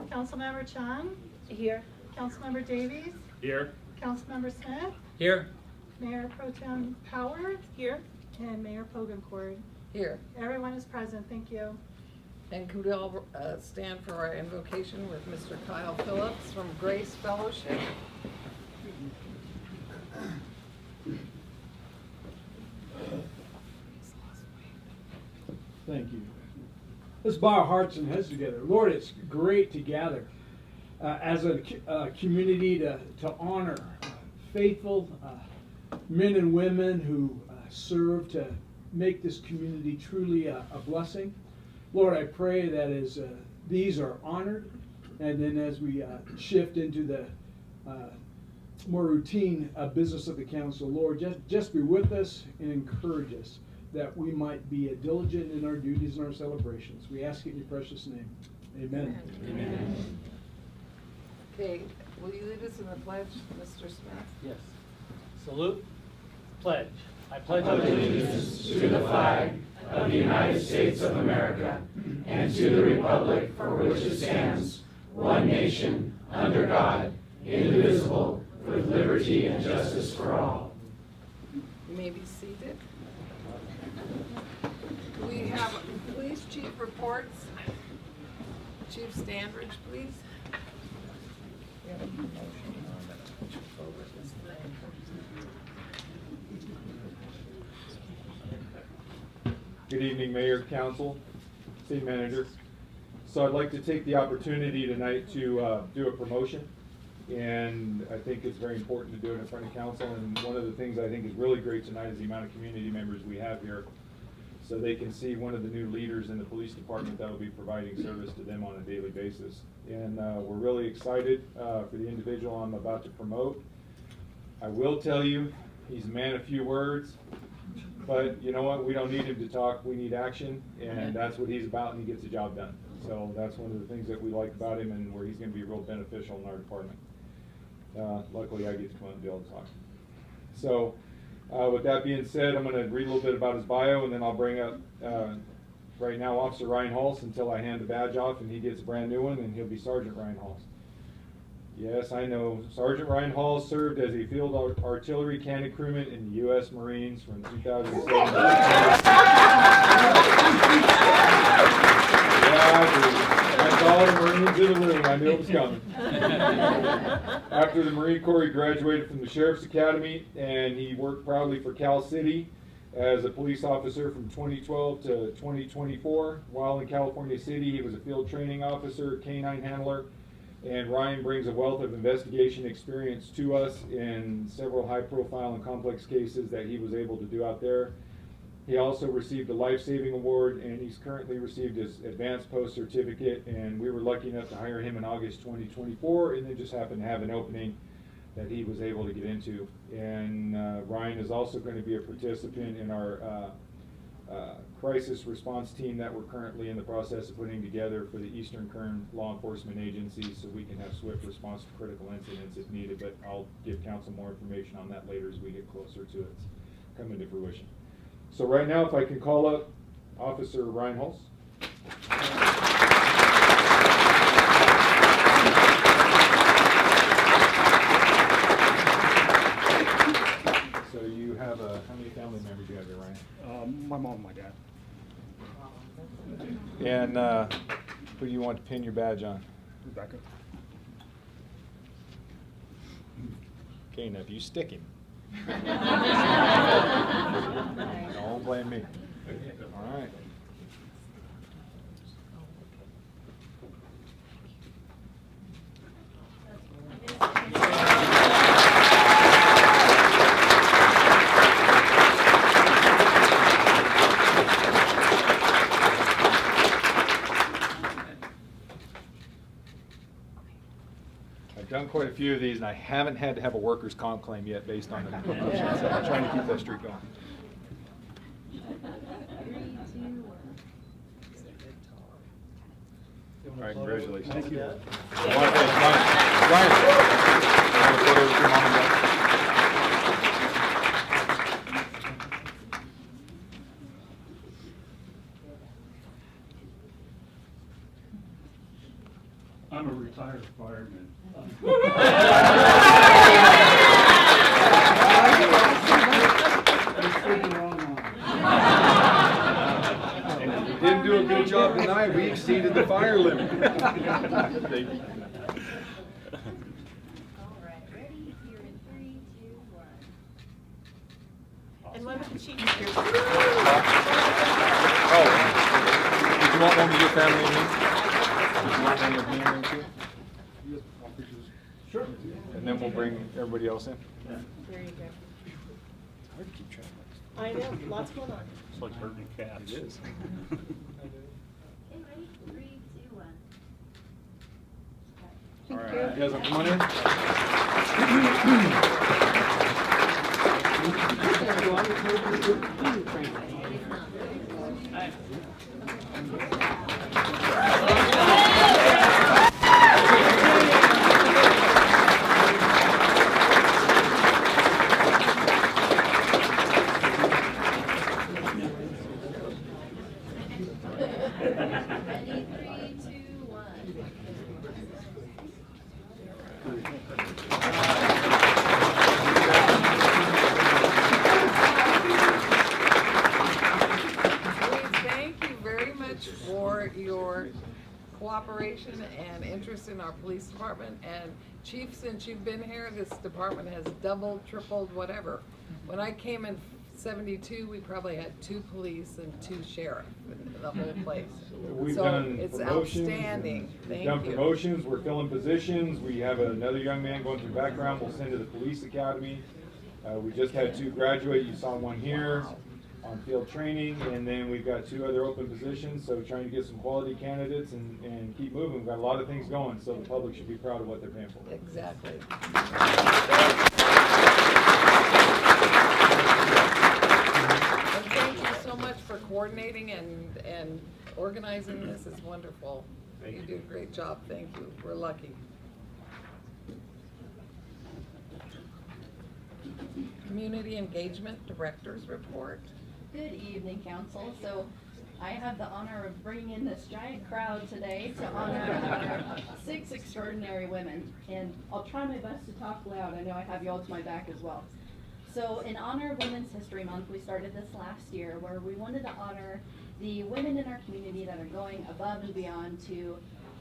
Councilmember Chun, Here. Councilmember Davies, Here. Councilmember Smith, Here. Mayor Pro Tem Howard, Here. and Mayor Pogencourt. Here. Everyone is present, thank you. And could we all stand for our invocation with Mr. Kyle Phillips from Grace Fellowship? Thank you. Let's bow our hearts and heads together. Lord, it's great to gather as a community to honor faithful men and women who serve to make this community truly a blessing. Lord, I pray that as these are honored, and then as we shift into the more routine business of the council, Lord, just be with us and encourage us that we might be diligent in our duties and our celebrations. We ask it in your precious name. Amen. Amen. Okay, will you lead us in the pledge, Mr. Smith? Yes. Salute. Pledge. I pledge allegiance to the flag of the United States of America and to the republic for which it stands, one nation, under God, indivisible, with liberty and justice for all. You may be seated. We have police chief reports. Chief Standridge, please. We have a motion on that. Over this thing. Good evening, Mayor, Council, City Manager. So I'd like to take the opportunity tonight to do a promotion, and I think it's very important to do it in front of Council. And one of the things I think is really great tonight is the amount of community members we have here, so they can see one of the new leaders in the police department that will be providing service to them on a daily basis. And we're really excited for the individual I'm about to promote. I will tell you, he's a man of few words. But you know what? We don't need him to talk. We need action, and that's what he's about, and he gets the job done. So that's one of the things that we like about him, and where he's going to be real beneficial in our department. Luckily, I get to come out and be able to talk. So with that being said, I'm going to read a little bit about his bio, and then I'll bring up right now Officer Ryan Hulse until I hand the badge off, and he gets a brand new one, and he'll be Sergeant Ryan Hulse. Yes, I know. Sergeant Ryan Hall served as a field artillery cannon crewman in the U.S. Marines from 2007. That's all the Marines in the room. I knew it was coming. After the Marine Corps, he graduated from the Sheriff's Academy, and he worked proudly for Cal City as a police officer from 2012 to 2024. While in California City, he was a field training officer, canine handler. And Ryan brings a wealth of investigation experience to us in several high-profile and complex cases that he was able to do out there. He also received a life-saving award, and he's currently received his advanced post certificate, and we were lucky enough to hire him in August 2024, and it just happened to have an opening that he was able to get into. And Ryan is also going to be a participant in our crisis response team that we're currently in the process of putting together for the Eastern Kern law enforcement agencies, so we can have swift response to critical incidents if needed. But I'll give council more information on that later as we get closer to it coming to fruition. So right now, if I can call up Officer Ryan Hulse. So you have how many family members do you have here, Ryan? My mom and my dad. And who do you want to pin your badge on? Rebecca. Okay, now if you stick him. Don't blame me. All right. I've done quite a few of these, and I haven't had to have a workers' comp claim yet based on them. So I'm trying to keep that streak going. All right, congratulations. Thank you. Ryan. You want a photo with your mom and dad? I'm a retired fireman. And we didn't do a good job tonight, we exceeded the fire limit. Thank you. All right, ready? Here in 3, 2, 1. And one of the chiefs here. Oh, did you want one with your family and me? Did you want one with me and me too? Sure. And then we'll bring everybody else in. There you go. It's hard to keep track. I know, lots going on. It's like herding cats. It is. Okay, ready? 3, 2, 1. All right, you guys want to come on in? Ready? 3, 2, 1. We thank you very much for your cooperation and interest in our police department. And Chief, since you've been here, this department has doubled, tripled, whatever. When I came in '72, we probably had 2 police and 2 sheriff in the whole place. We've So done it's promotions. outstanding. We've Thank done you. promotions, we're filling positions, we have another young man going through background, we'll send to the police academy. We just had 2 graduate, you saw one here on field training, and then we've got 2 other open positions, so trying to get some quality candidates and keep moving. We've got a lot of things going, so the public should be proud of what they're paying for. Exactly. And thank you so much for coordinating and organizing this. It's wonderful. You do a great job. Thank you. We're lucky. Community Engagement Director's Report. Good evening, Council. So I have the honor of bringing in this giant crowd today to honor our 6 extraordinary women. And I'll try my best to talk loud. I know I have you all to my back as well. So in honor of Women's History Month, we started this last year where we wanted to honor the women in our community that are going above and beyond to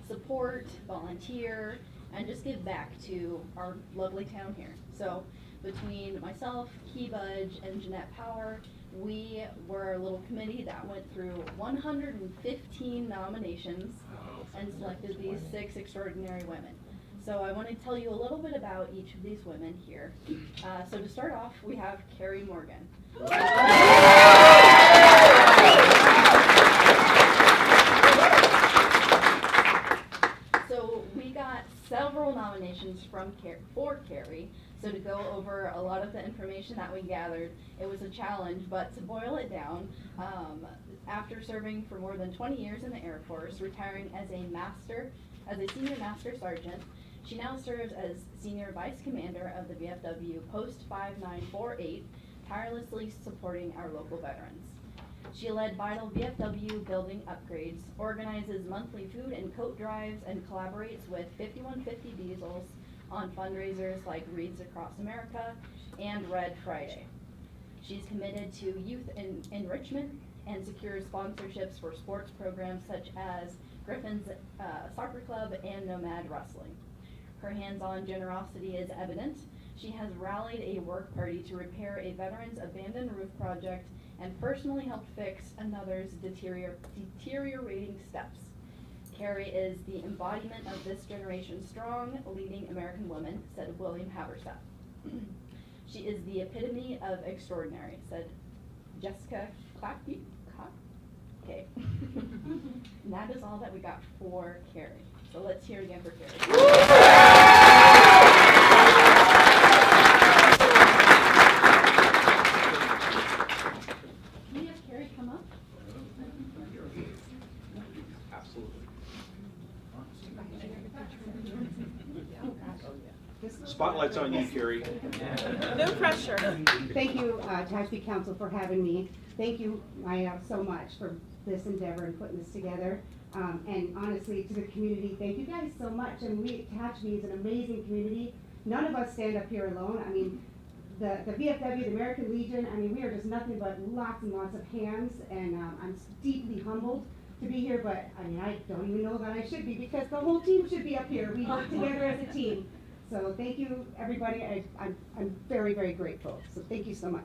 support, volunteer, and just give back to our lovely town here. So between myself, Key Budge, and Jeanette Power, we were a little committee that went through 115 nominations and selected these 6 extraordinary women. So I want to tell you a little bit about each of these women here. So to start off, we have Carrie Morgan. So we got several nominations for Carrie. So to go over a lot of the information that we gathered, it was a challenge, but to boil it down, after serving for more than 20 years in the Air Force, retiring as a senior master sergeant, she now serves as Senior Vice Commander of the VFW Post 5948, tirelessly supporting our local veterans. She led vital VFW building upgrades, organizes monthly food and coat drives, and collaborates with 5150 Diesels on fundraisers like Reads Across America and Red Friday. She's committed to youth enrichment and secures sponsorships for sports programs such as Griffin's Soccer Club and Nomad Wrestling. Her hands-on generosity is evident. She has rallied a work party to repair a veteran's abandoned roof project and personally helped fix another's deteriorating steps. Carrie is the embodiment of this generation's strong, leading American woman, said William Haversack. She is the epitome of extraordinary, said Jessica Clackey. Okay. And that is all that we got for Carrie. So let's hear it again for Carrie. Can we have Carrie come up? Spotlight's on you, Carrie. No pressure. Thank you, Tehachapi Council, for having me. Thank you, Maya, so much for this endeavor and putting this together. And honestly, to the community, thank you guys so much. And Tehachapi is an amazing community. None of us stand up here alone. I mean, the VFW, the American Legion, I mean, we are just nothing but lots and lots of hands, and I'm deeply humbled to be here, but I mean, I don't even know that I should be, because the whole team should be up here. We work together as a team. So thank you, everybody. I'm very, very grateful. So thank you so much.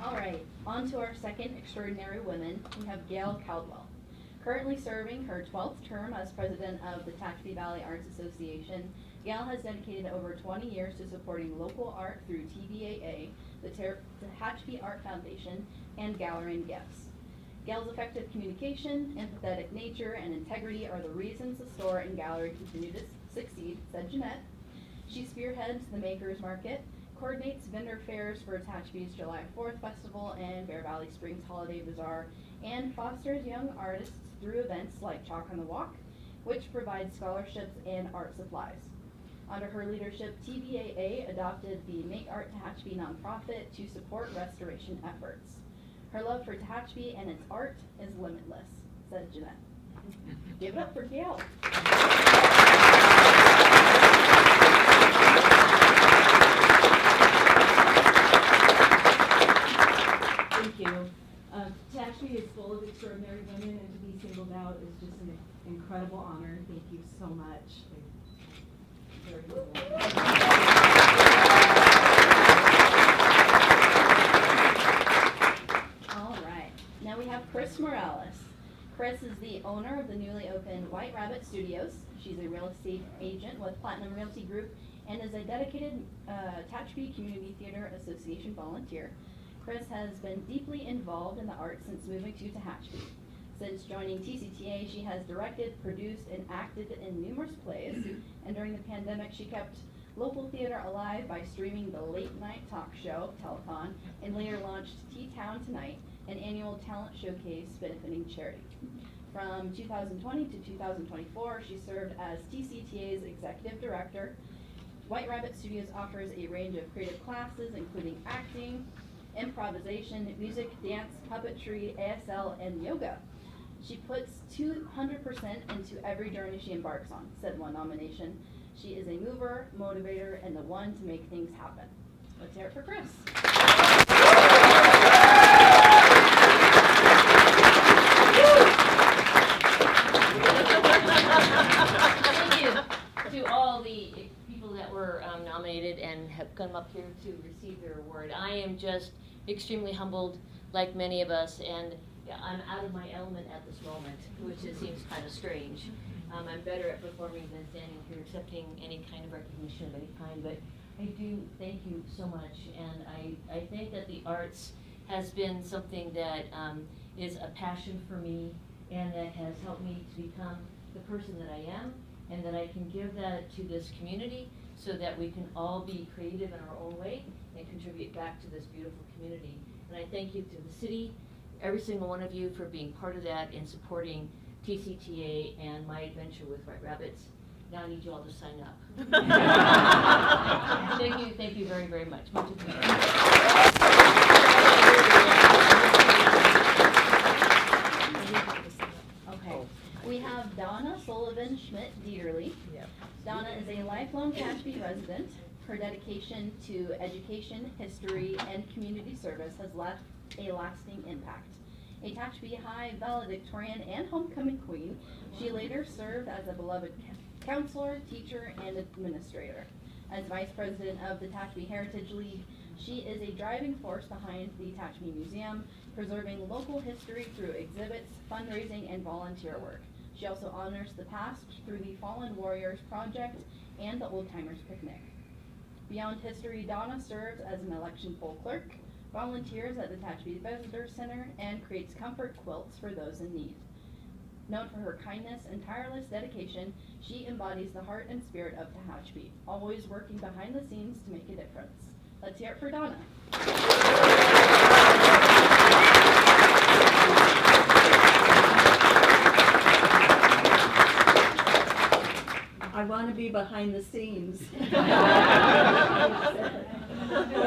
All right, on to our second extraordinary women. We have Gail Caldwell. Currently serving her 12th term as president of the Tehachapi Valley Arts Association, Gail has dedicated over 20 years to supporting local art through TVAA, the Tehachapi Art Foundation, and Gallery and Gifts. Gail's effective communication, empathetic nature, and integrity are the reasons the store and gallery continue to succeed, said Jeanette. She spearheads the Makers Market, coordinates vendor fairs for Tehachapi's July 4th Festival and Bear Valley Springs Holiday Bazaar, and fosters young artists through events like Chalk on the Walk, which provides scholarships and art supplies. Under her leadership, TVAA adopted the Make Art Tehachapi nonprofit to support restoration efforts. Her love for Tehachapi and its art is limitless, said Jeanette. Give it up for Gail. Thank you. Tehachapi is full of extraordinary women, and to be singled out is just an incredible honor. Thank you so much. Very All right, now we have Chris Morales. Chris is the owner of the newly opened White Rabbit Studios. She's a real estate agent with Platinum Realty Group and is a dedicated Tehachapi Community Theater Association volunteer. Chris has been deeply involved in the arts since moving to Tehachapi. Since joining TCTA, she has directed, produced, and acted in numerous plays, and during the pandemic, she kept local theater alive by streaming the late-night talk show, Telethon, and later launched T-Town Tonight, an annual talent showcase benefiting charity. From 2020 to 2024, she served as TCTA's executive director. White Rabbit Studios offers a range of creative classes, including acting, improvisation, music, dance, puppetry, ASL, and yoga. She puts 200% into every journey she embarks on, said one nomination. She is a mover, motivator, and the one to make things happen. Let's hear it for Chris. Thank you to all the people that were nominated and have come up here to receive their award. I am just extremely humbled, like many of us, and I'm out of my element at this moment, which seems kind of strange. I'm better at performing than standing here accepting any kind of recognition of any kind, but I do thank you so much, and I think that the arts has been something that is a passion for me, and that has helped me to become the person that I am, and that I can give that to this community so that we can all be creative in our own way and contribute back to this beautiful community. And I thank you to the city, every single one of you, for being part of that and supporting TCTA and my adventure with White Rabbits. Now I need you all to sign up. Thank you very, very much. Much appreciated. Okay, we have Donna Sullivan Schmidt Dieterle. Yep. Donna is a lifelong Tehachapi resident. Her dedication to education, history, and community service has left a lasting impact. A Tehachapi High valedictorian and homecoming queen, she later served as a beloved counselor, teacher, and administrator. As vice president of the Tehachapi Heritage League, she is a driving force behind the Tehachapi Museum, preserving local history through exhibits, fundraising, and volunteer work. She also honors the past through the Fallen Warriors Project and the Old Timers Picnic. Beyond history, Donna serves as an election poll clerk, volunteers at the Tehachapi Visitor Center, and creates comfort quilts for those in need. Known for her kindness and tireless dedication, she embodies the heart and spirit of Tehachapi, always working behind the scenes to make a difference. Let's hear it for Donna. I want to be behind the scenes. But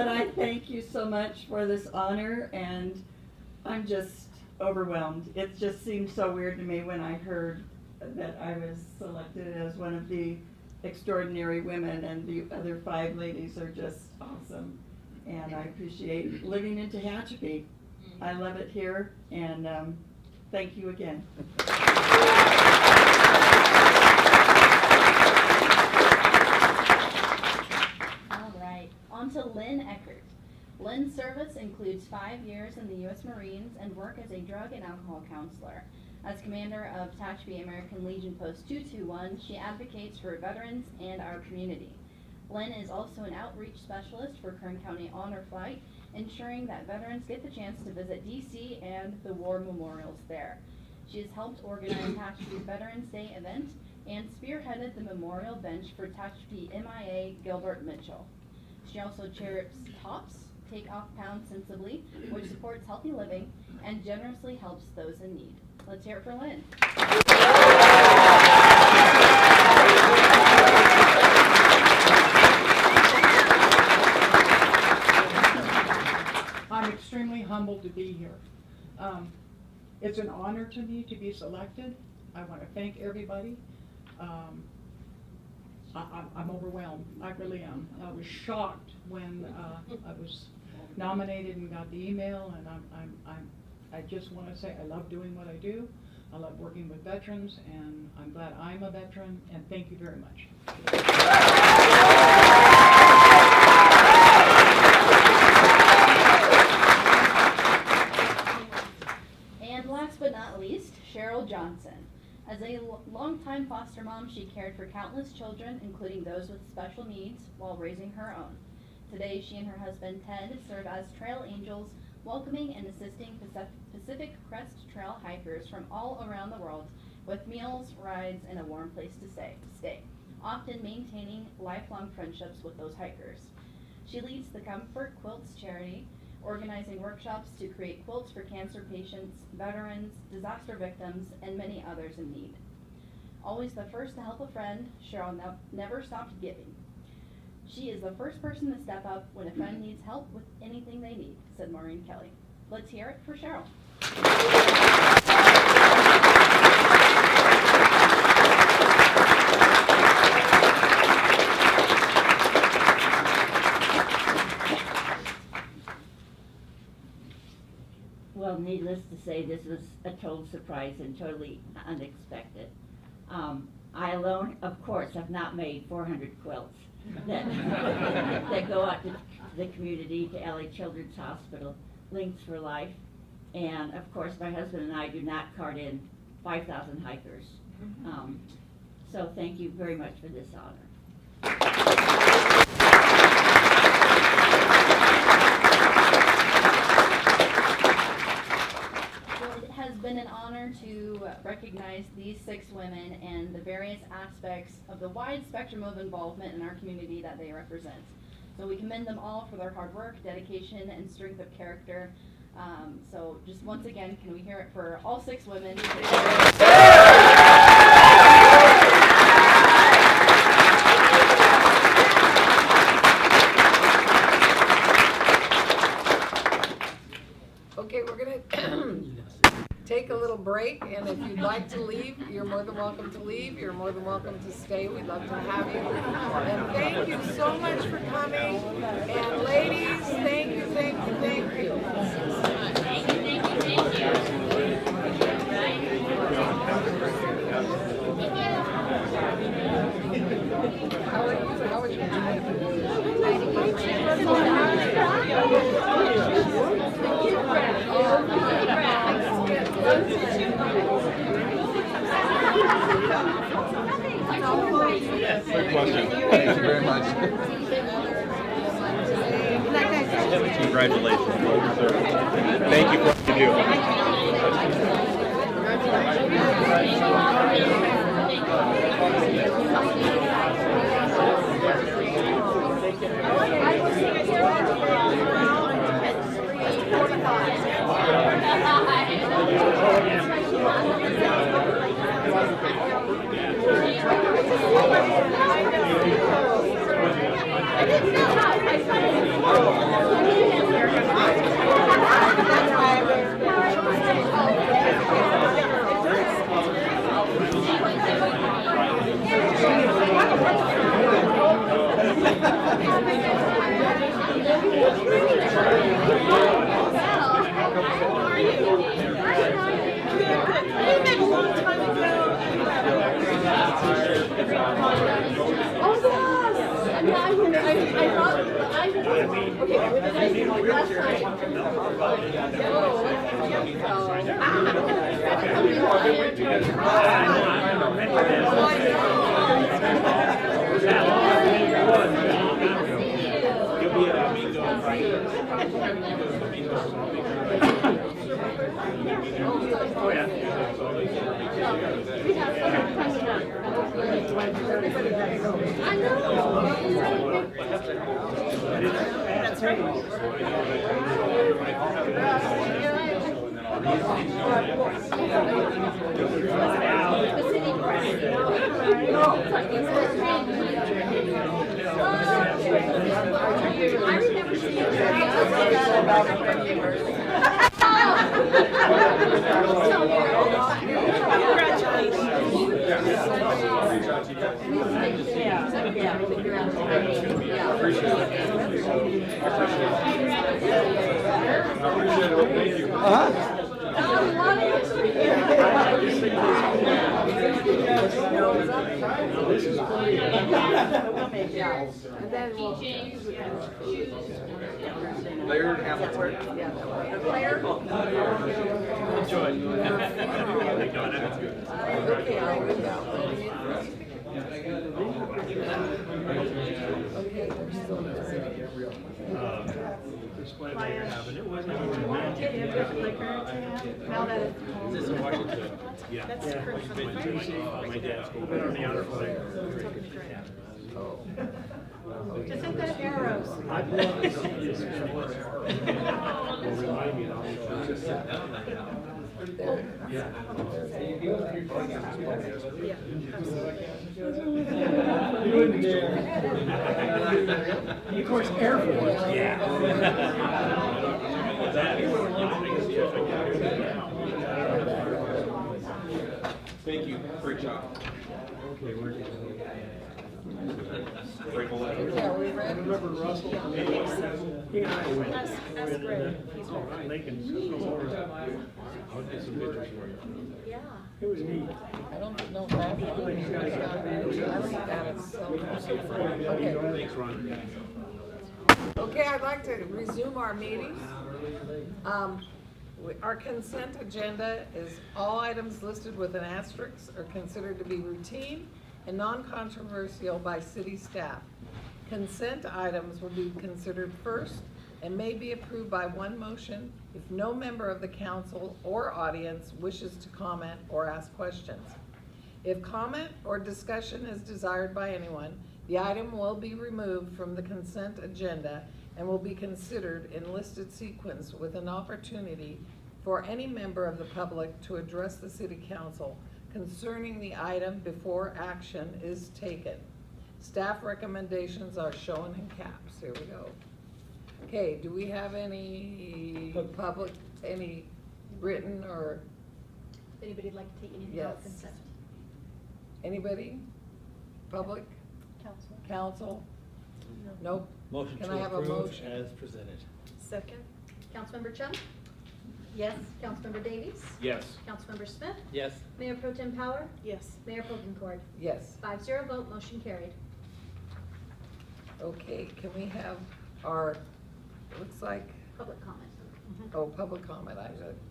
I thank you so much for this honor, and I'm just overwhelmed. It just seemed so weird to me when I heard that I was selected as one of the extraordinary women, and the other 5 ladies are just awesome. And I appreciate living in Tehachapi. I love it here, and thank you again. All right, on to Lynn Eckert. Lynn's service includes 5 years in the U.S. Marines and work as a drug and alcohol counselor. As commander of Tehachapi American Legion Post 221, she advocates for veterans and our community. Lynn is also an outreach specialist for Kern County Honor Flight, ensuring that veterans get the chance to visit D.C. and the war memorials there. She has helped organize Tehachapi's Veterans Day event and spearheaded the memorial bench for Tehachapi MIA Gilbert Mitchell. She also chairs TOPS, Take Off Pounds Sensibly, which supports healthy living and generously helps those in need. Let's hear it for Lynn. I'm extremely humbled to be here. It's an honor to me to be selected. I want to thank everybody. I'm overwhelmed. I really am. I was shocked when I was nominated and got the email, and I just want to say I love doing what I do. I love working with veterans, and I'm glad I'm a veteran, and thank you very much. And last but not least, Cheryl Johnson. As a longtime foster mom, she cared for countless children, including those with special needs, while raising her own. Today, she and her husband, Ted, serve as trail angels, welcoming and assisting Pacific Crest Trail hikers from all around the world with meals, rides, and a warm place to stay, often maintaining lifelong friendships with those hikers. She leads the Comfort Quilts charity, organizing workshops to create quilts for cancer patients, veterans, disaster victims, and many others in need. Always the first to help a friend, Cheryl never stopped giving. She is the first person to step up when a friend needs help with anything they need, said Maureen Kelly. Let's hear it for Cheryl. Well, needless to say, this was a total surprise and totally unexpected. I alone, of course, have not made 400 quilts that, that go out to the community, to LA Children's Hospital, Links for Life, and of course my husband and I do not cart in 5,000 hikers. So thank you very much for this honor. It has been an honor to recognize these 6 women and the various aspects of the wide spectrum of involvement in our community that they represent. So we commend them all for their hard work, dedication, and strength of character. So just once again, can we hear it for all 6 women? Okay, we're gonna take a little break, and if you'd like to leave, you're more than welcome to leave. You're more than welcome to stay. We'd love to have you. And thank you so much for coming. And ladies, thank you, thank you, thank you. How are you? Good question. Thank you very much. Congratulations. Thank you for what you I didn't know. Layered Hamilton. Display that you're having, it wasn't even Now that it's This is Washington. Yeah. That's Yeah. Christmas. My dad's school, but on the outer flank. Just hit the arrows. I'd love to see this. Will remind me, I'll just yeah. You wouldn't dare. Of course, Air Force. Thank you, great job. Okay, we're getting. Yeah, we ready? Remember Russell? He and I went. That's great. He's Oh, ready. Lincoln. I'll get some pictures for you. Yeah. It was neat. I don't know if I have one. I think that is so. Okay. Thanks, Ron. Okay, I'd like to resume our meeting. Our consent agenda is all items listed with an asterisk are considered to be routine and non-controversial by city staff. Consent items will be considered first and may be approved by one motion if no member of the council or audience wishes to comment or ask questions. If comment or discussion is desired by anyone, the item will be removed from the consent agenda and will be considered in listed sequence with an opportunity for any member of the public to address the city council concerning the item before action is taken. Staff recommendations are shown in caps. Here we go. Okay, do we have any public, any written or? Anybody like to take anything Yes. off consent? Anybody? Public? Council. Council? Nope. Motion Can to I have a approve motion? as presented. Second. Councilmember Chung? Yes. Councilmember Davies? Yes. Councilmember Smith? Yes. Mayor Pro Tem Power? Yes. Mayor Pokencourt? Yes. 5-0 vote, motion carried. Okay, can we have our, looks like, Public comment. oh, public comment,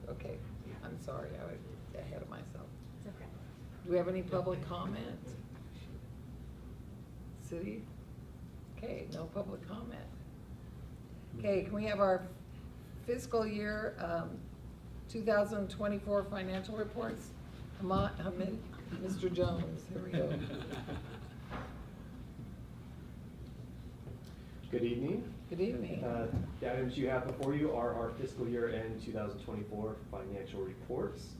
okay, I'm sorry, I was ahead of myself. It's okay. Do we have any public comment? City? Okay, no public comment. Okay, can we have our fiscal year 2024 financial reports? Hamid, Mr. Jones, here we go. Good evening. Good evening. The items you have before you are our fiscal year end 2024 financial reports.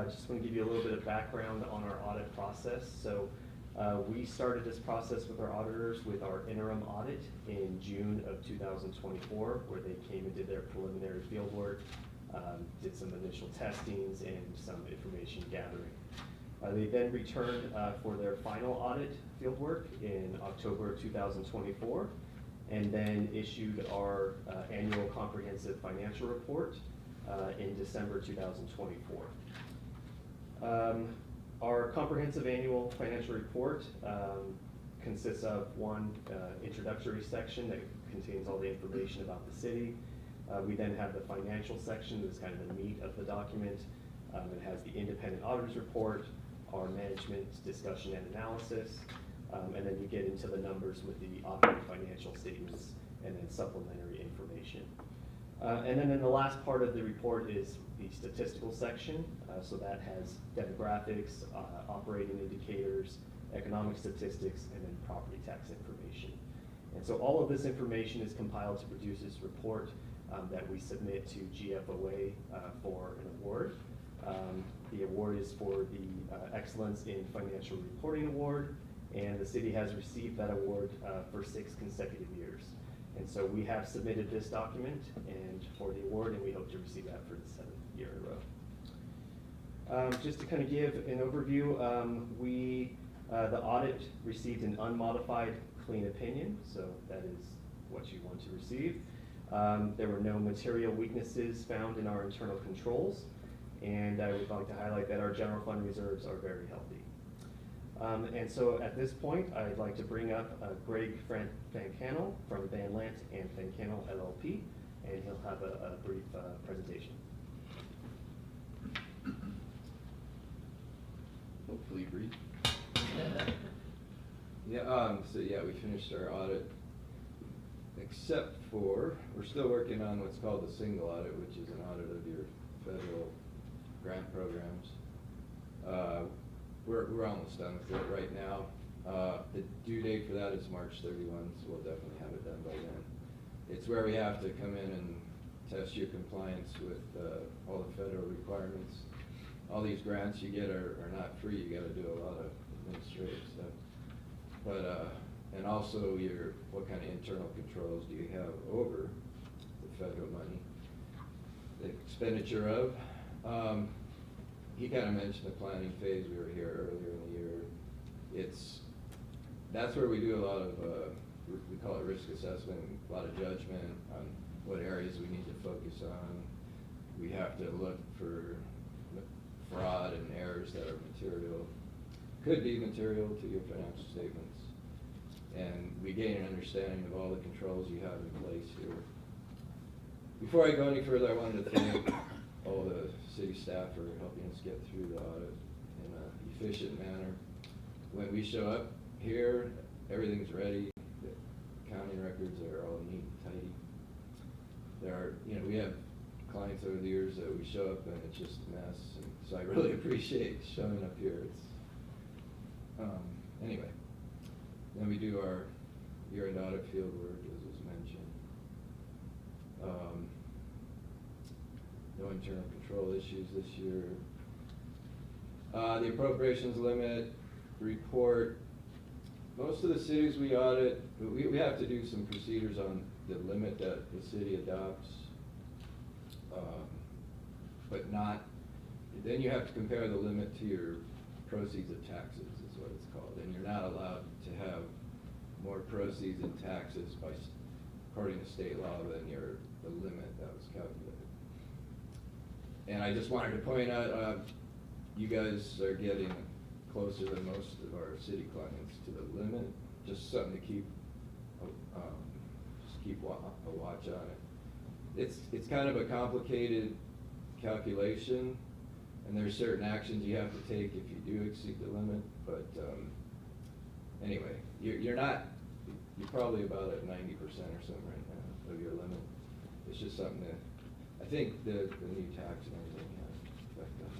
Just want to give you a little bit of background on our audit process. So we started this process with our auditors with our interim audit in June of 2024, where they came and did their preliminary field work, did some initial testings and some information gathering. They then returned for their final audit field work in October of 2024, and then issued our annual comprehensive financial report in December 2024. Our comprehensive annual financial report consists of one introductory section that contains all the information about the city. We then have the financial section, that's kind of the meat of the document. It has the independent auditor's report, our management discussion and analysis, and then you get into the numbers with the audited financial statements and then supplementary information. And then in the last part of the report is the statistical section. So that has demographics, operating indicators, economic statistics, and then property tax information. And so all of this information is compiled to produce this report that we submit to GFOA for an award. The award is for the Excellence in Financial Reporting Award, and the city has received that award for 6 consecutive years. And so we have submitted this document and for the award, and we hope to receive that for the 7th year in a row. Just to kind of give an overview, the audit received an unmodified clean opinion, so that is what you want to receive. There were no material weaknesses found in our internal controls, and I would like to highlight that our general fund reserves are very healthy. And so at this point, I'd like to bring up Greg Fancannell from Van Lant and Fancannell LLP, and he'll have a brief presentation. Hopefully brief. So we finished our audit, except for, we're still working on what's called the single audit, which is an audit of your federal grant programs. We're almost done with it right now. The due date for that is March 31, so we'll definitely have it done by then. It's where we have to come in and test your compliance with all the federal requirements. All these grants you get are not free. You got to do a lot of administrative stuff. But and also what kind of internal controls do you have over the federal money? The expenditure of. He kind of mentioned the planning phase. We were here earlier in the year. That's where we do a lot of, we call it risk assessment, a lot of judgment on what areas we need to focus on. We have to look for fraud and errors that are material, could be material to your financial statements. And we gain an understanding of all the controls you have in place here. Before I go any further, I wanted to thank all the city staff for helping us get through the audit in an efficient manner. When we show up here, everything's ready. The accounting records are all neat and tidy. We have clients over the years that we show up and it's just a mess. And so I really appreciate showing up here. Anyway, then we do our year-end audit field work, as was mentioned. No internal control issues this year. The appropriations limit report. Most of the cities we audit, we have to do some procedures on the limit that the city adopts, but not. Then you have to compare the limit to your proceeds of taxes, is what it's called, and you're not allowed to have more proceeds in taxes according to state law than the limit that was calculated. And I just wanted to point out, you guys are getting closer than most of our city clients to the limit. Just something to keep a watch on it. It's kind of a complicated calculation, and there's certain actions you have to take if you do exceed the limit. But anyway, you're probably about at 90% or something right now of your limit. It's just something that I think the new tax and everything has effect on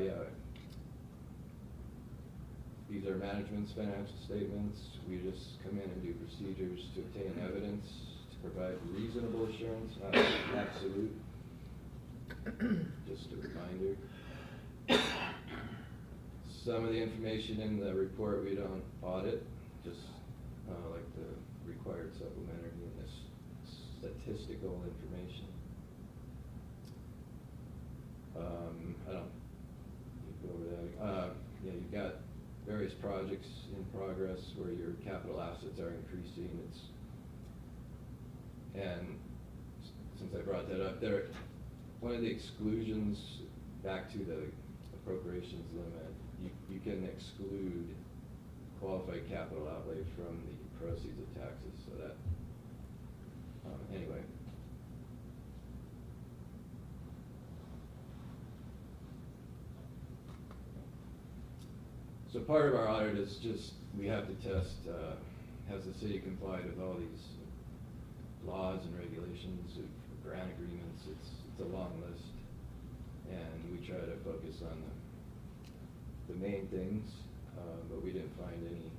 that. These are management's financial statements. We just come in and do procedures to obtain evidence to provide reasonable assurance, not absolute. Just a reminder. Some of the information in the report we don't audit, just like the required supplementary and this statistical information. I don't go over that. You've got various projects in progress where your capital assets are increasing. And since I brought that up, one of the exclusions back to the appropriations limit, you can exclude qualified capital outlay from the proceeds of taxes, so that, anyway. So part of our audit is just, we have to test, has the city complied with all these laws and regulations, grant agreements, it's a long list. And we try to focus on the main things, but we didn't find any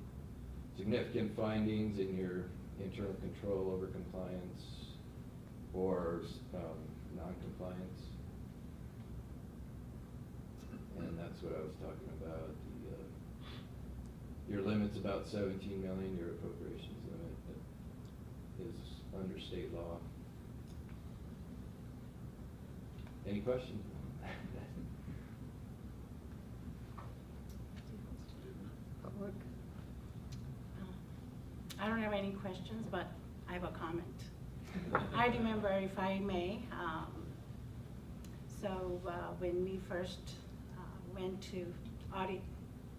significant findings in your internal control over compliance or non-compliance. And that's what I was talking about. Your limit's about 17 million, your appropriations limit is under state law. Any questions? Public? I don't have any questions, but I have a comment. I remember, if I may, when we first went to audit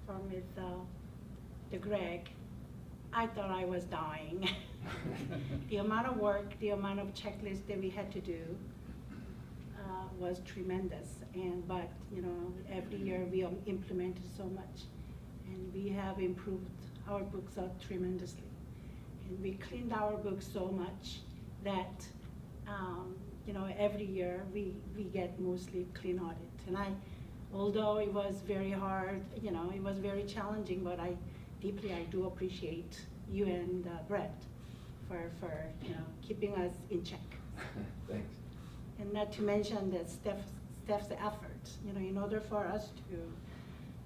firm with the Greg, I thought I was dying. The amount of work, the amount of checklist that we had to do was tremendous. But you know, every year we implemented so much, and we have improved our books out tremendously. And we cleaned our books so much that you know, every year we get mostly clean audit. And although it was very hard, you know, it was very challenging, but I do appreciate you and Brett for you know, keeping us in check. Thanks. And not to mention that Steph's effort, you know, in order for us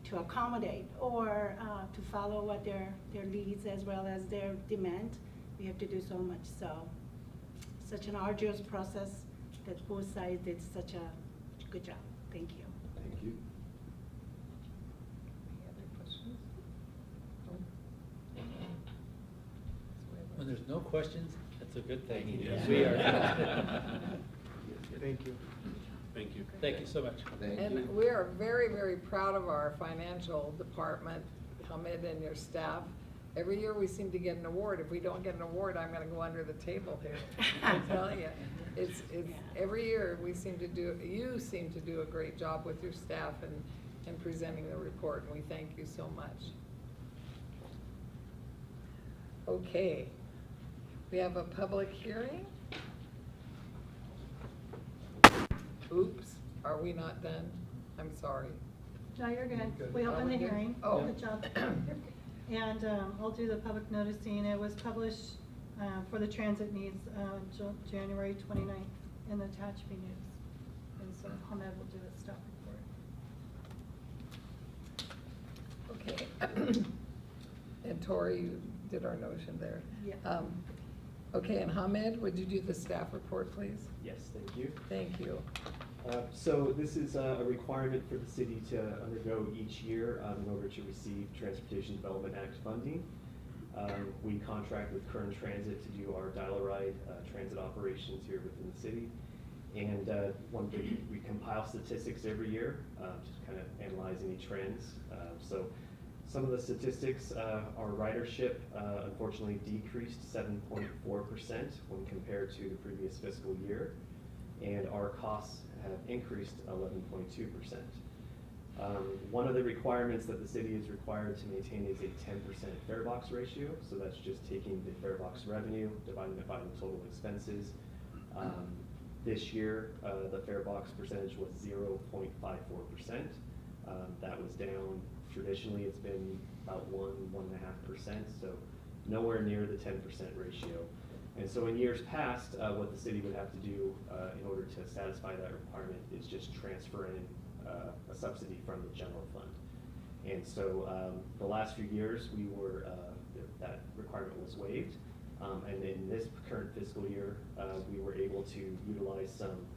to accommodate or to follow what their needs as well as their demand, we have to do so much. So such an arduous process that both sides did such a good job. Thank you. Thank you. Any other questions? When there's no questions, that's a good thing. Yes. We are. Thank you. Thank you. Thank you so much. Thank And you. we are very, very proud of our financial department, Hamid and your staff. Every year we seem to get an award. If we don't get an award, I'm gonna go under the table here. I tell you, it's every year you seem to do a great job with your staff and presenting the report, and we thank you so much. Okay, we have a public hearing. Oops, are we not done? I'm sorry. No, you're good. We opened the hearing. Oh. Good job. And I'll do the public noticing. It was published for the transit needs January 29th in the Tehachapi News. And so Hamid will do a staff report. Okay. And Tori, you did our notion there. Yeah. Okay, and Hamid, would you do the staff report, please? Yes, thank you. Thank you. So this is a requirement for the city to undergo each year in order to receive Transportation Development Act funding. We contract with Current Transit to do our dial-a-ride transit operations here within the city. And we compile statistics every year, just kind of analyze any trends. So some of the statistics, our ridership unfortunately decreased 7.4% when compared to the previous fiscal year. And our costs have increased 11.2%. One of the requirements that the city is required to maintain is a 10% fare box ratio. So that's just taking the fare box revenue, dividing it by the total expenses. This year, the fare box percentage was 0.54%. That was down. Traditionally, it's been about 1.5%. So nowhere near the 10% ratio. And so in years past, what the city would have to do in order to satisfy that requirement is just transfer in a subsidy from the general fund. And so the last few years, that requirement was waived. And in this current fiscal year, we were able to utilize some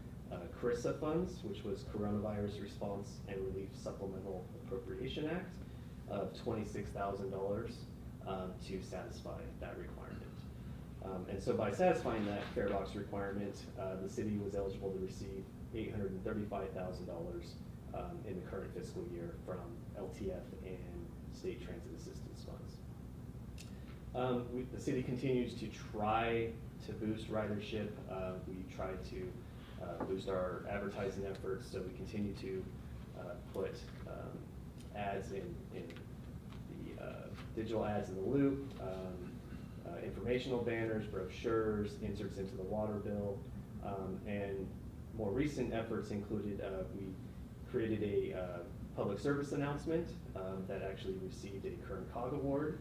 CRISA funds, which was Coronavirus Response and Relief Supplemental Appropriation Act, of $26,000 to satisfy that requirement. And so by satisfying that fare box requirement, the city was eligible to receive $835,000 in the current fiscal year from LTF and state transit assistance funds. The city continues to try to boost ridership. We try to boost our advertising efforts, so we continue to put ads in the digital ads in the loop, informational banners, brochures, inserts into the water bill, and more recent efforts included we created a public service announcement that actually received a Kern Cog Award.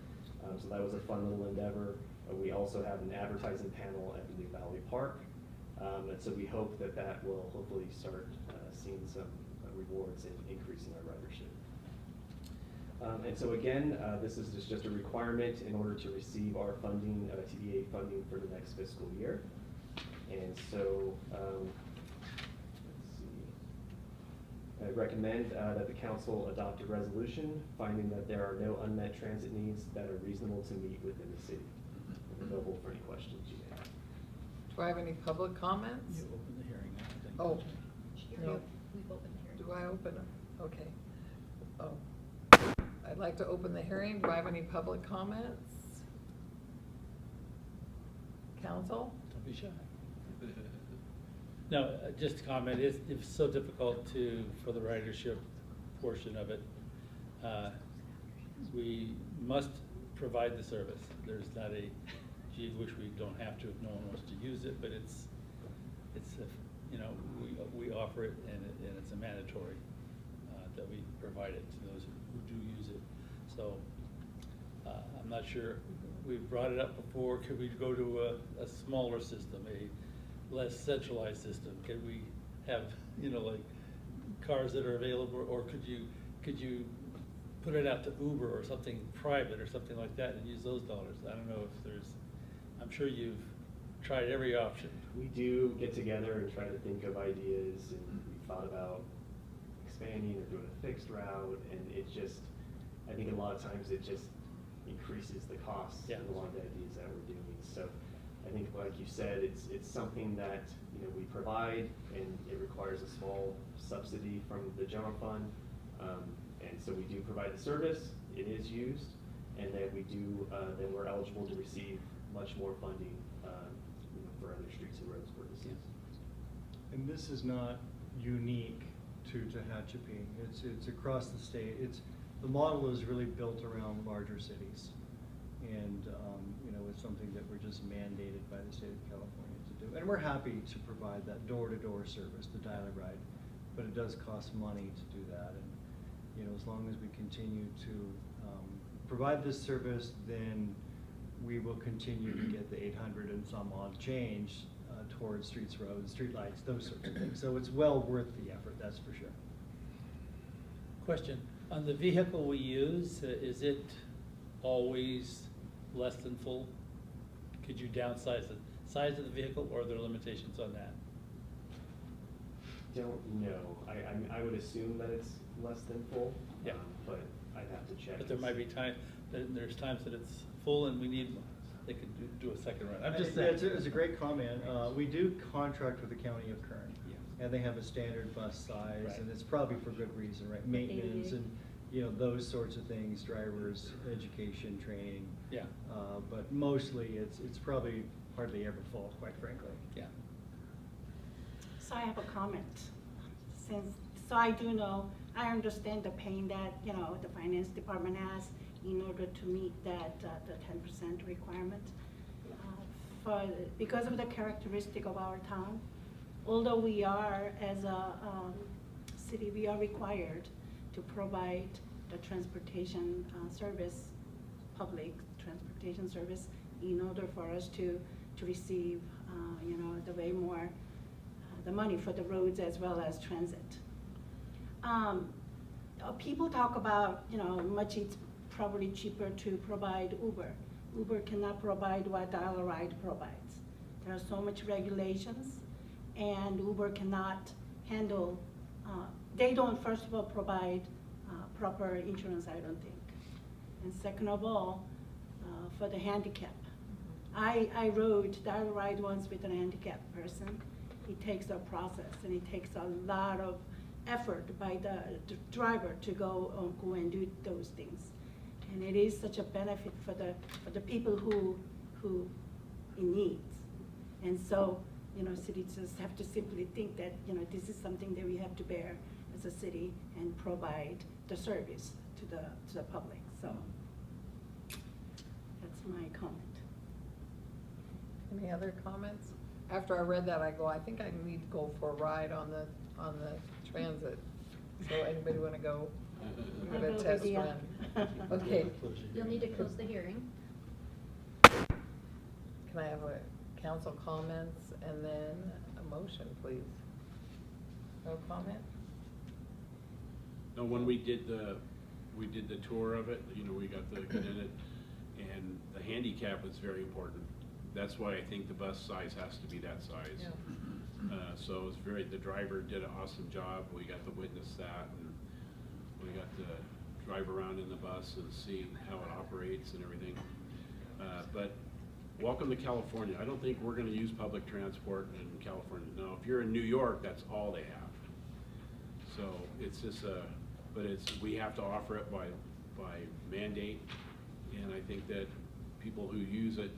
So that was a fun little endeavor. We also have an advertising panel at the New Valley Park. And so we hope that that will hopefully start seeing some rewards in increasing our ridership. And so again, this is just a requirement in order to receive our funding, TDA funding for the next fiscal year. And so, let's see. I recommend that the council adopt a resolution finding that there are no unmet transit needs that are reasonable to meet within the city. I'm available for any questions you may have. Do I have any public comments? You open the hearing, I think. Oh, no. We've opened the hearing. Do I open them? Okay. Oh. I'd like to open the hearing. Do I have any public comments? Council? Don't be shy. No, just a comment, it's so difficult for the ridership portion of it. We must provide the service. There's not a, gee, wish we don't have to if no one wants to use it, but it's you know, we offer it and it's a mandatory that we provide it to those who do use it. So I'm not sure, we've brought it up before, could we go to a smaller system, a less centralized system? Can we have, you know, like cars that are available, or could you put it out to Uber or something private or something like that and use those dollars? I don't know if there's, I'm sure you've tried every option. We do get together and try to think of ideas, and we thought about expanding or doing a fixed route, and it just, I think a lot of times it just increases the costs of a lot of the ideas that we're doing. So I think, like you said, it's something that, you know, we provide, and it requires a small subsidy from the general fund, and so we do provide the service. It is used, and then we do. Then we're eligible to receive much more funding, you know, for other streets and roads purposes. And this is not unique to Tehachapi. It's across the state. The model is really built around larger cities. And you know, it's something that we're just mandated by the state of California to do. And we're happy to provide that door-to-door service, the dial-a-ride, but it does cost money to do that. And you know, as long as we continue to provide this service, then we will continue to get the 800 and some odd change towards streets, roads, streetlights, those sorts of things. So it's well worth the effort, that's for sure. Question, on the vehicle we use, is it always less than full? Could you downsize the size of the vehicle, or are there limitations on that? Don't know. I would assume that it's less than full, yeah, but I'd have to check. But there might be there's times that it's full and we need, they could do a second run. I'm just saying. It's a great comment. We do contract with the county of Kern, and they have a standard bus size, Right. and it's probably for good reason, right? Maintenance and, you know, those sorts of things, drivers, education, training. Yeah. But mostly it's probably hardly ever full, quite frankly. Yeah. So I have a comment. So I do know, I understand the pain that, you know, the finance department has in order to meet that, the 10% requirement. Because of the characteristic of our town, although we are, as a city, we are required to provide the transportation service, public transportation service, in order for us to receive, you know, the way more, the money for the roads as well as transit. People talk about, you know, much it's probably cheaper to provide Uber. Uber cannot provide what dial-a-ride provides. There are so much regulations, and Uber cannot handle, they don't, first of all, provide proper insurance, I don't think. And second of all, for the handicap. I rode dial-a-ride once with a handicapped person. It takes a process, and it takes a lot of effort by the driver to go and do those things. And it is such a benefit for the people who in need. And so, citizens have to simply think that, this is something that we have to bear as a city and provide the service to the public. So that's my comment. Any other comments? After I read that, I think I need to go for a ride on the transit. So anybody wanna go? Give it a test run. Okay. You'll need to close the hearing. Can I have a council comments and then a motion, please? No comment? No, when we did the tour of it, we got to get in it, and the handicap was very important. That's why I think the bus size has to be that size. Yeah. So it's the driver did an awesome job. We got to witness that, and we got to drive around in the bus and see how it operates and everything. But welcome to California. I don't think we're gonna use public transport in California. No, if you're in New York, that's all they have. So it's just we have to offer it by mandate, and I think that people who use it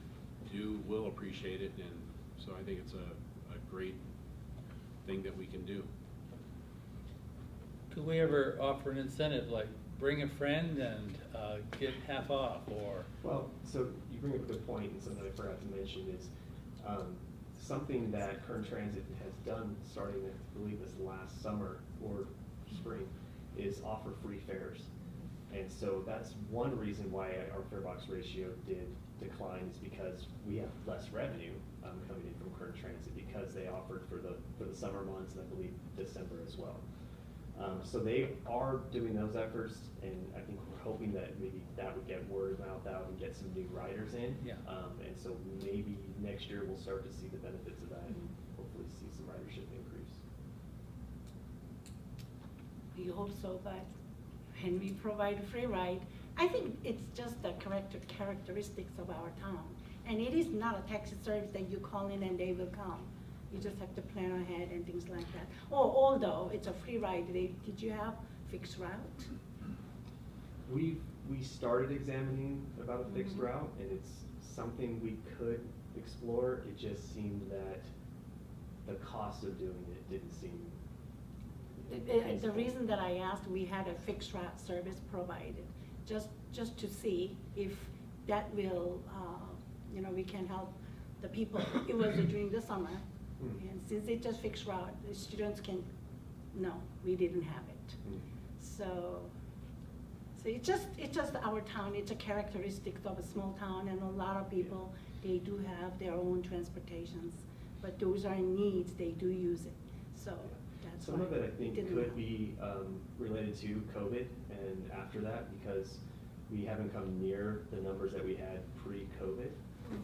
will appreciate it, and so I think it's a great thing that we can do. Could we ever offer an incentive, like bring a friend and get half off, or? Well, so you bring up a good point, and something I forgot to mention is something that Kern Transit has done starting, I believe, this last summer or spring, is offer free fares. And so that's one reason why our fare box ratio did decline, is because we have less revenue coming in from Kern Transit, because they offered for the summer months, and I believe December as well. So they are doing those efforts, and I think we're hoping that maybe that would get word of mouth out and get some new riders in. Yeah. And so maybe next year we'll start to see the benefits of that, and hopefully see some ridership increase. We hope so, but when we provide a free ride, I think it's just the characteristics of our town. And it is not a taxi service that you call in and they will come. You just have to plan ahead and things like that. Although it's a free ride, did you have fixed route? We started examining about a fixed route, and it's something we could explore. It just seemed that the cost of doing it didn't seem. The reason that I asked, we had a fixed route service provided, just to see if that will, we can help the people. It was during the summer, and since it's just fixed route, the students no, we didn't have it. So it's just our town. It's a characteristic of a small town, and a lot of people, they do have their own transportations, but those are needs, they do use it. So that's some why of it, I think, didn't could know. be related to COVID and after that, because we haven't come near the numbers that we had pre-COVID.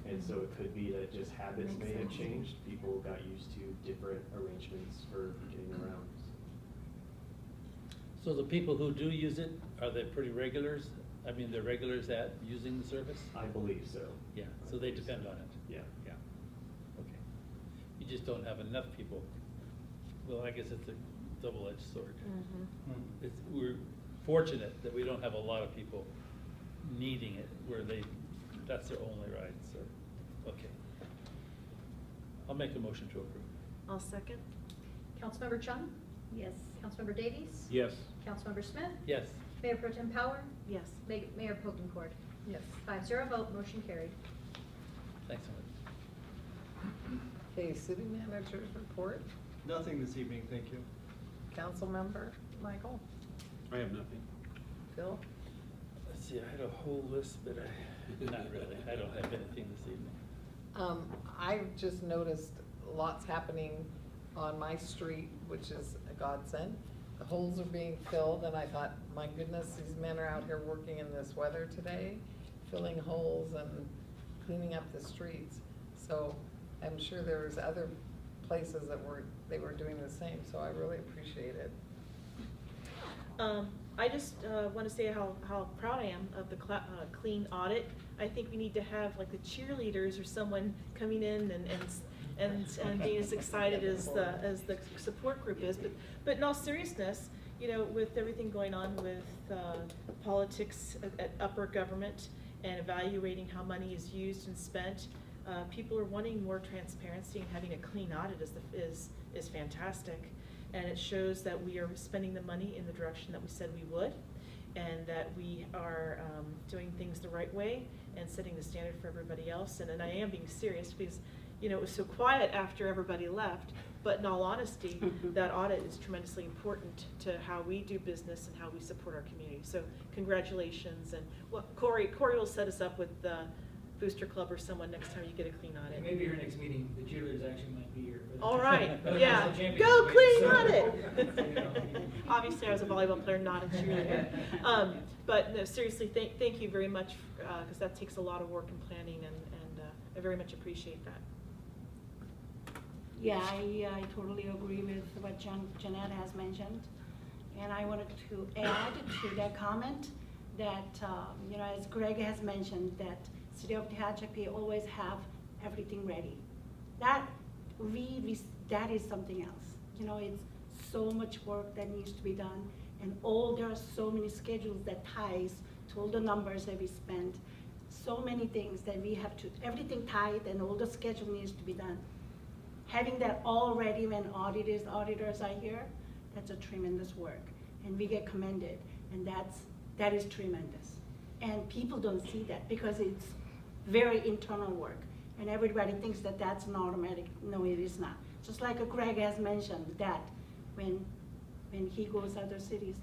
And so it could be that just habits Makes may have sense. changed. People got used to different arrangements for getting around. So the people who do use it, are they pretty regulars? I mean, they're regulars at using the service? I believe so. Yeah, so they depend on it? Yeah. Yeah, okay. You just don't have enough people. Well, I guess it's a double-edged sword. We're fortunate that we don't have a lot of people needing it, where that's their only ride, so, okay. I'll make a motion to approve. I'll second. Councilmember Chung? Yes. Councilmember Davies? Yes. Councilmember Smith? Yes. Mayor Pro Tem Power? Yes. Mayor Polkencourt? Yes. 5-0 vote, motion carried. Thanks, Emily. Okay, city manager's report. Nothing this evening, thank you. Council member, Michael? I have nothing. Phil? Let's see, I had a whole list, but not really. I don't have anything this evening. I've just noticed lots happening on my street, which is a godsend. The holes are being filled, and I thought, my goodness, these men are out here working in this weather today, filling holes and cleaning up the streets. So I'm sure there was other places that they were doing the same, so I really appreciate it. I just want to say how proud I am of the clean audit. I think we need to have like the cheerleaders or someone coming in and being as excited as the support group is. But in all seriousness, you know, with everything going on with politics at upper government and evaluating how money is used and spent, people are wanting more transparency, and having a clean audit is fantastic. And it shows that we are spending the money in the direction that we said we would, and that we are doing things the right way and setting the standard for everybody else. And I am being serious because, you know, it was so quiet after everybody left, but in all honesty, that audit is tremendously important to how we do business and how we support our community. So congratulations, and well, Corey will set us up with the Booster Club or someone next time you get a clean audit. And maybe your next meeting, the cheerleaders actually might be here. All right, For the yeah, national go championship. clean audit! Obviously, I was a volleyball player, not a cheerleader. But no, seriously, thank you very much, because that takes a lot of work and planning, and I very much appreciate that. Yeah, I totally agree with what Jeanette has mentioned. And I wanted to add to that comment that, you know, as Greg has mentioned, that City of Tehachapi always have everything ready. That is something else. You know, it's so much work that needs to be done, and there are so many schedules that ties to all the numbers that we spend. So many things that we have to, everything tied, and all the schedule needs to be done. Having that all ready when auditors are here, that's a tremendous work, and we get commended, and that is tremendous. And people don't see that because it's very internal work, and everybody thinks that that's an automatic. No, it is not. Just like Greg has mentioned, that when he goes other cities,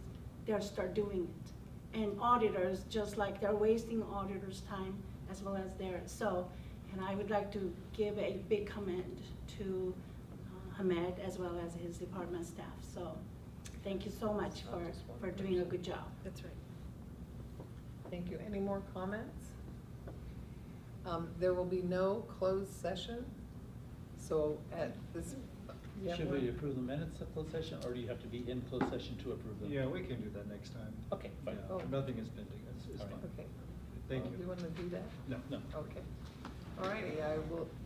they'll start doing it. And auditors, just like they're wasting auditors' time as well as theirs. So, and I would like to give a big commend to Hamed as well as his department staff. So thank you so much for doing a good job. That's right. Thank you. Any more comments? There will be no closed session. So at this, Should we approve the minutes of closed session, or do you have to be in closed session to approve them? Yeah, we can do that next time. Okay, fine. Yeah, nothing is pending, it's All fine. right. Okay. Thank Do you. you want to do that? No. Okay. All righty,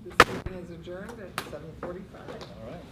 this meeting is adjourned at 7:45. All right.